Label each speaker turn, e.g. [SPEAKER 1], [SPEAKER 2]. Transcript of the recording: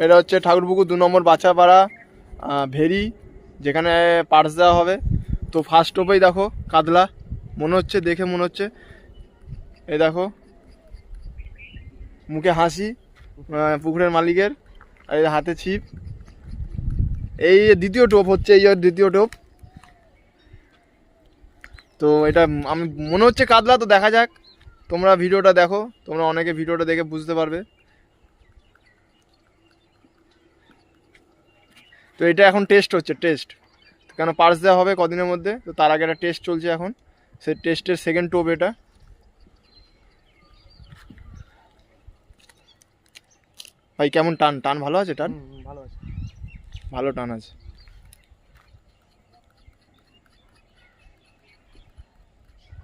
[SPEAKER 1] এটা হচ্ছে ঠাকুরপুকুর 2 নম্বর বাচ্চাপাড়া ভেরি, যেখানে পার্স দেওয়া হবে। তো ফার্স্ট টোপেই দেখো কাতলা মনে হচ্ছে, দেখে মনে হচ্ছে। এই দেখো মুখে হাসি পুকুরের মালিকের, আর এই হাতে ছিপ। এই দ্বিতীয় টোপ হচ্ছে, এই দ্বিতীয় টোপ। তো এটা আমি মনে হচ্ছে কাতলা, তো দেখা যাক। তোমরা ভিডিওটা দেখো, তোমরা অনেকে ভিডিওটা দেখে বুঝতে পারবে। তো এটা এখন টেস্ট হচ্ছে, টেস্ট, কেন পার্স দেওয়া হবে কদিনের মধ্যে। তো তার আগে একটা টেস্ট চলছে এখন, সেই টেস্টের সেকেন্ড টোপ এটা। ভাই কেমন টান? টান ভালো আছে? টান
[SPEAKER 2] ভালো আছে,
[SPEAKER 1] ভালো টান আছে।